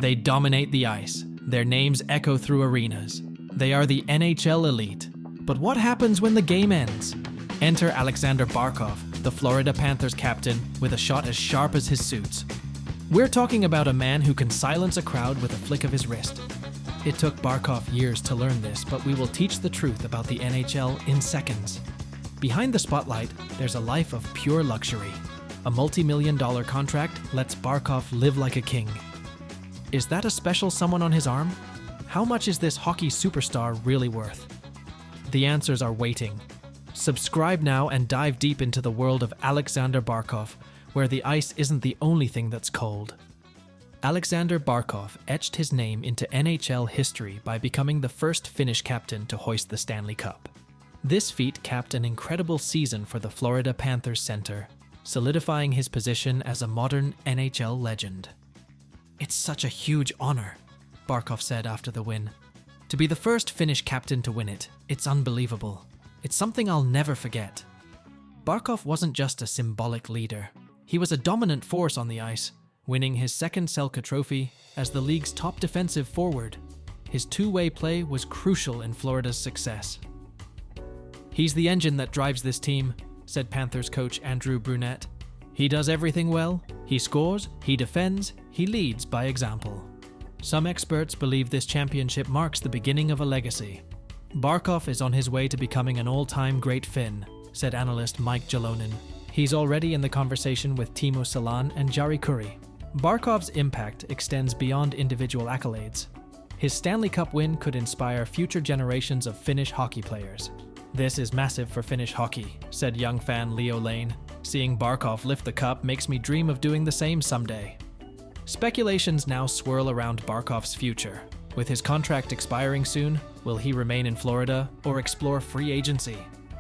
They dominate the ice. Their names echo through arenas. They are the NHL elite. But what happens when the game ends? Enter Aleksander Barkov, the Florida Panthers captain, with a shot as sharp as his suits. We're talking about a man who can silence a crowd with a flick of his wrist. It took Barkov years to learn this, but we will teach the truth about the NHL in seconds. Behind the spotlight, there's a life of pure luxury. A multi-million-dollar contract lets Barkov live like a king. Is that a special someone on his arm? How much is this hockey superstar really worth? The answers are waiting. Subscribe now and dive deep into the world of Aleksander Barkov, where the ice isn't the only thing that's cold. Aleksander Barkov etched his name into NHL history by becoming the first Finnish captain to hoist the Stanley Cup. This feat capped an incredible season for the Florida Panthers center, solidifying his position as a modern NHL legend. "It's such a huge honor," Barkov said after the win. "To be the first Finnish captain to win it, it's unbelievable. It's something I'll never forget." Barkov wasn't just a symbolic leader. He was a dominant force on the ice, winning his second Selke trophy as the league's top defensive forward. His two-way play was crucial in Florida's success. "He's the engine that drives this team," said Panthers coach Andrew Brunette. "He does everything well. He scores, he defends, he leads by example." Some experts believe this championship marks the beginning of a legacy. "Barkov is on his way to becoming an all-time great Finn," said analyst Mike Jalonen. "He's already in the conversation with Timo Salan and Jari Kurri." Barkov's impact extends beyond individual accolades. His Stanley Cup win could inspire future generations of Finnish hockey players. "This is massive for Finnish hockey," said young fan Leo Lane. "Seeing Barkov lift the cup makes me dream of doing the same someday." Speculations now swirl around Barkov's future. With his contract expiring soon, will he remain in Florida or explore free agency?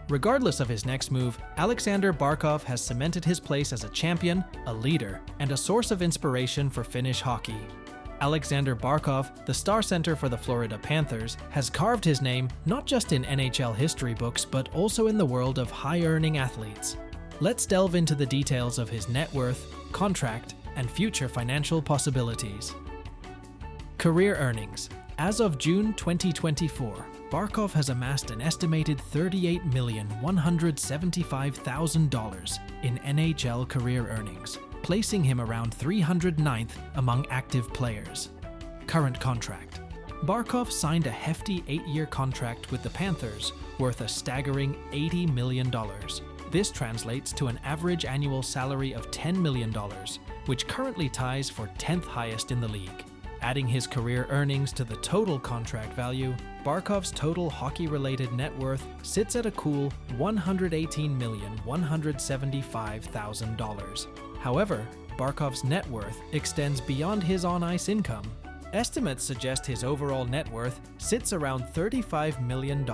Regardless of his next move, Aleksander Barkov has cemented his place as a champion, a leader, and a source of inspiration for Finnish hockey. Aleksander Barkov, the star center for the Florida Panthers, has carved his name not just in NHL history books but also in the world of high-earning athletes. Let's delve into the details of his net worth, contract, and future financial possibilities. Career earnings. As of June 2024, Barkov has amassed an estimated $38,175,000 in NHL career earnings, placing him around 309th among active players. Current contract. Barkov signed a hefty 8-year contract with the Panthers worth a staggering $80 million. This translates to an average annual salary of $10 million, which currently ties for 10th highest in the league. Adding his career earnings to the total contract value, Barkov's total hockey-related net worth sits at a cool $118,175,000. However, Barkov's net worth extends beyond his on-ice income. Estimates suggest his overall net worth sits around $35 million.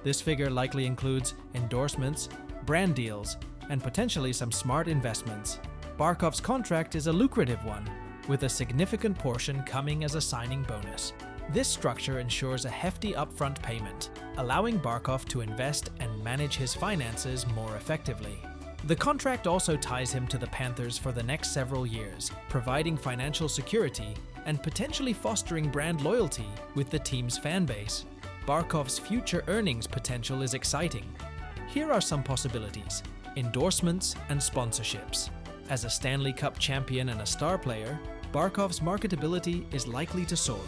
This figure likely includes endorsements, brand deals, and potentially some smart investments. Barkov's contract is a lucrative one, with a significant portion coming as a signing bonus. This structure ensures a hefty upfront payment, allowing Barkov to invest and manage his finances more effectively. The contract also ties him to the Panthers for the next several years, providing financial security and potentially fostering brand loyalty with the team's fan base. Barkov's future earnings potential is exciting. Here are some possibilities: endorsements and sponsorships. As a Stanley Cup champion and a star player, Barkov's marketability is likely to soar.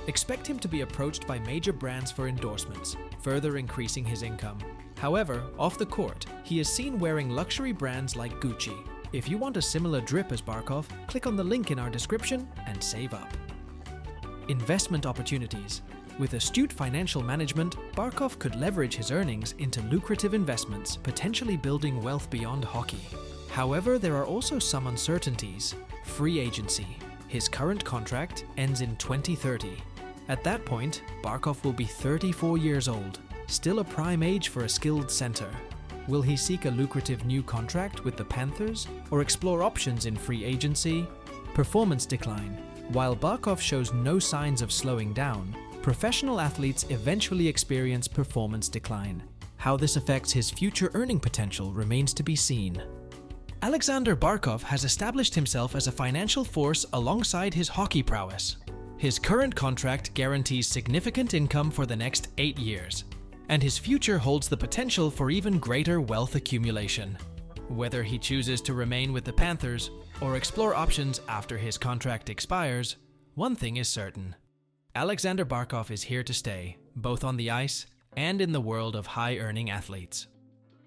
Expect him to be approached by major brands for endorsements, further increasing his income. However, off the court, he is seen wearing luxury brands like Gucci. If you want a similar drip as Barkov, click on the link in our description and save up. Investment opportunities. With astute financial management, Barkov could leverage his earnings into lucrative investments, potentially building wealth beyond hockey. However, there are also some uncertainties. Free agency. His current contract ends in 2030. At that point, Barkov will be 34 years old, still a prime age for a skilled center. Will he seek a lucrative new contract with the Panthers or explore options in free agency? Performance decline. While Barkov shows no signs of slowing down, professional athletes eventually experience performance decline. How this affects his future earning potential remains to be seen. Aleksander Barkov has established himself as a financial force alongside his hockey prowess. His current contract guarantees significant income for the next 8 years, and his future holds the potential for even greater wealth accumulation. Whether he chooses to remain with the Panthers or explore options after his contract expires, one thing is certain. Aleksander Barkov is here to stay, both on the ice and in the world of high-earning athletes.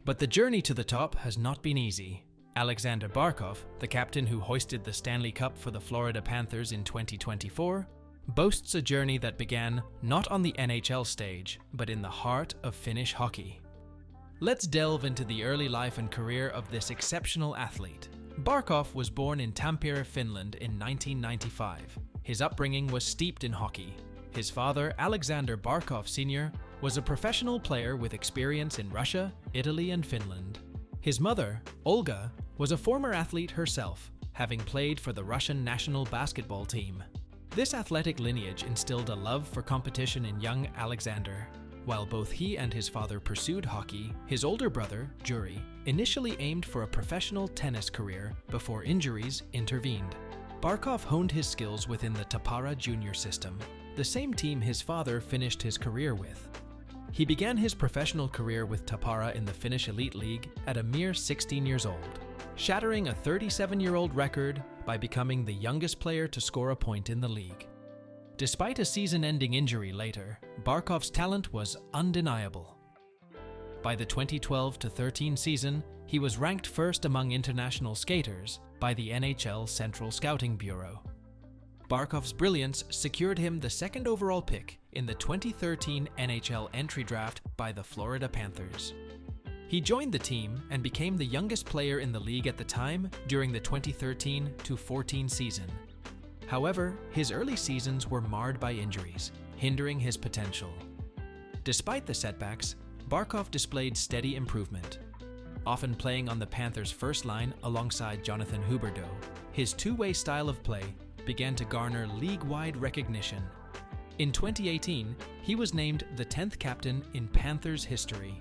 But the journey to the top has not been easy. Aleksander Barkov, the captain who hoisted the Stanley Cup for the Florida Panthers in 2024, boasts a journey that began not on the NHL stage, but in the heart of Finnish hockey. Let's delve into the early life and career of this exceptional athlete. Barkov was born in Tampere, Finland in 1995. His upbringing was steeped in hockey. His father, Aleksander Barkov Sr., was a professional player with experience in Russia, Italy, and Finland. His mother, Olga, was a former athlete herself, having played for the Russian national basketball team. This athletic lineage instilled a love for competition in young Aleksander. While both he and his father pursued hockey, his older brother, Juri, initially aimed for a professional tennis career before injuries intervened. Barkov honed his skills within the Tappara junior system, the same team his father finished his career with. He began his professional career with Tappara in the Finnish Elite League at a mere 16 years old, shattering a 37-year-old record by becoming the youngest player to score a point in the league. Despite a season-ending injury later, Barkov's talent was undeniable. By the 2012-13 season, he was ranked first among international skaters by the NHL Central Scouting Bureau. Barkov's brilliance secured him the second overall pick in the 2013 NHL entry draft by the Florida Panthers. He joined the team and became the youngest player in the league at the time during the 2013-14 season. However, his early seasons were marred by injuries, hindering his potential. Despite the setbacks, Barkov displayed steady improvement. Often playing on the Panthers' first line alongside Jonathan Huberdeau, his two-way style of play began to garner league-wide recognition. In 2018, he was named the 10th captain in Panthers history.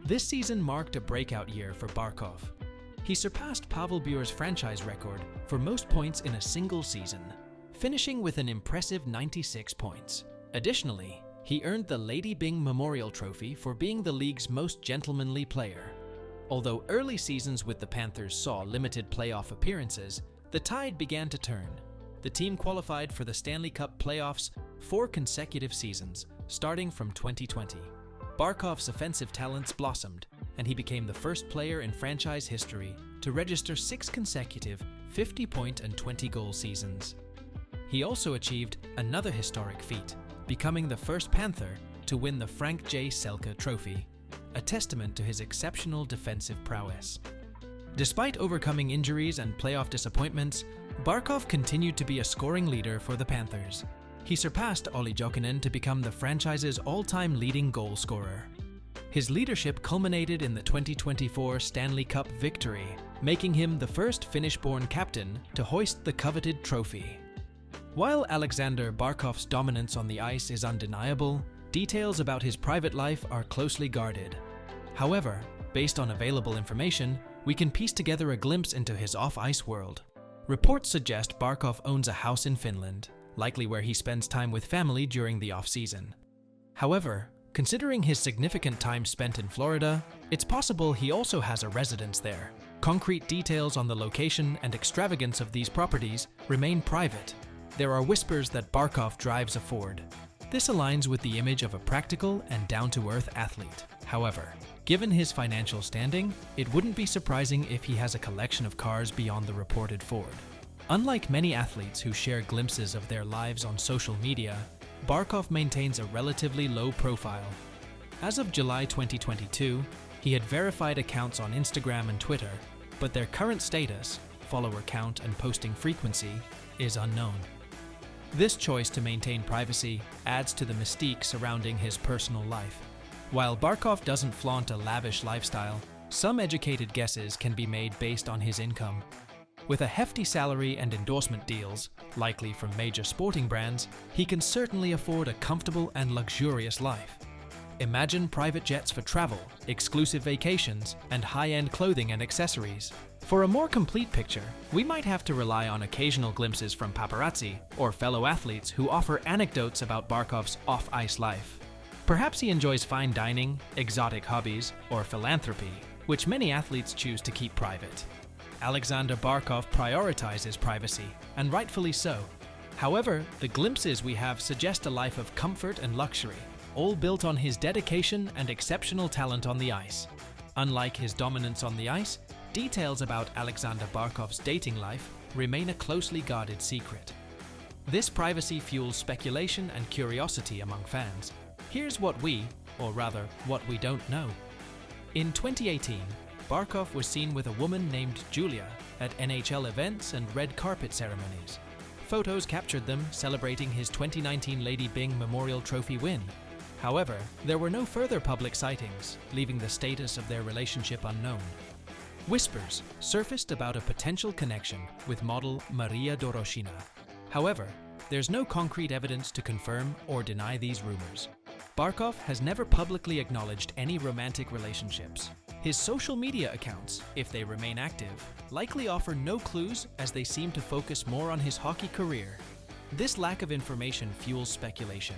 This season marked a breakout year for Barkov. He surpassed Pavel Bure's franchise record for most points in a single season, finishing with an impressive 96 points. Additionally, he earned the Lady Byng Memorial Trophy for being the league's most gentlemanly player. Although early seasons with the Panthers saw limited playoff appearances, the tide began to turn. The team qualified for the Stanley Cup playoffs 4 consecutive seasons, starting from 2020. Barkov's offensive talents blossomed, and he became the first player in franchise history to register 6 consecutive 50-point and 20-goal seasons. He also achieved another historic feat, becoming the first Panther to win the Frank J. Selke Trophy, a testament to his exceptional defensive prowess. Despite overcoming injuries and playoff disappointments, Barkov continued to be a scoring leader for the Panthers. He surpassed Olli Jokinen to become the franchise's all-time leading goal scorer. His leadership culminated in the 2024 Stanley Cup victory, making him the first Finnish-born captain to hoist the coveted trophy. While Aleksander Barkov's dominance on the ice is undeniable, details about his private life are closely guarded. However, based on available information, we can piece together a glimpse into his off-ice world. Reports suggest Barkov owns a house in Finland, likely where he spends time with family during the off-season. However, considering his significant time spent in Florida, it's possible he also has a residence there. Concrete details on the location and extravagance of these properties remain private. There are whispers that Barkov drives a Ford. This aligns with the image of a practical and down-to-earth athlete. However, given his financial standing, it wouldn't be surprising if he has a collection of cars beyond the reported Ford. Unlike many athletes who share glimpses of their lives on social media, Barkov maintains a relatively low profile. As of July 2022, he had verified accounts on Instagram and Twitter, but their current status, follower count and posting frequency, is unknown. This choice to maintain privacy adds to the mystique surrounding his personal life. While Barkov doesn't flaunt a lavish lifestyle, some educated guesses can be made based on his income. With a hefty salary and endorsement deals, likely from major sporting brands, he can certainly afford a comfortable and luxurious life. Imagine private jets for travel, exclusive vacations, and high-end clothing and accessories. For a more complete picture, we might have to rely on occasional glimpses from paparazzi or fellow athletes who offer anecdotes about Barkov's off-ice life. Perhaps he enjoys fine dining, exotic hobbies, or philanthropy, which many athletes choose to keep private. Aleksander Barkov prioritizes privacy, and rightfully so. However, the glimpses we have suggest a life of comfort and luxury, all built on his dedication and exceptional talent on the ice. Unlike his dominance on the ice, details about Aleksander Barkov's dating life remain a closely guarded secret. This privacy fuels speculation and curiosity among fans. Here's what we, or rather, what we don't know. In 2018, Barkov was seen with a woman named Julia at NHL events and red carpet ceremonies. Photos captured them celebrating his 2019 Lady Byng Memorial Trophy win. However, there were no further public sightings, leaving the status of their relationship unknown. Whispers surfaced about a potential connection with model Maria Doroshina. However, there's no concrete evidence to confirm or deny these rumors. Barkov has never publicly acknowledged any romantic relationships. His social media accounts, if they remain active, likely offer no clues as they seem to focus more on his hockey career. This lack of information fuels speculation.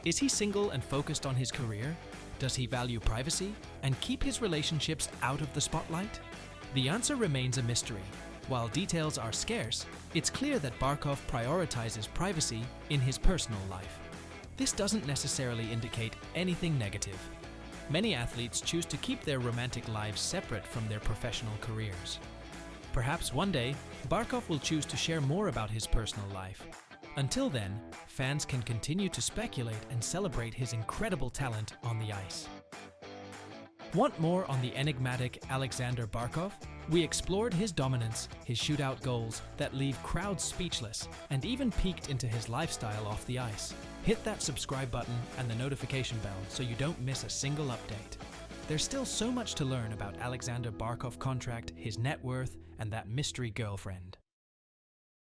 Is he single and focused on his career? Does he value privacy and keep his relationships out of the spotlight? The answer remains a mystery. While details are scarce, it's clear that Barkov prioritizes privacy in his personal life. This doesn't necessarily indicate anything negative. Many athletes choose to keep their romantic lives separate from their professional careers. Perhaps one day, Barkov will choose to share more about his personal life. Until then, fans can continue to speculate and celebrate his incredible talent on the ice. Want more on the enigmatic Aleksander Barkov? We explored his dominance, his shootout goals that leave crowds speechless, and even peeked into his lifestyle off the ice. Hit that subscribe button and the notification bell so you don't miss a single update. There's still so much to learn about Aleksander Barkov contract, his net worth, and that mystery girlfriend.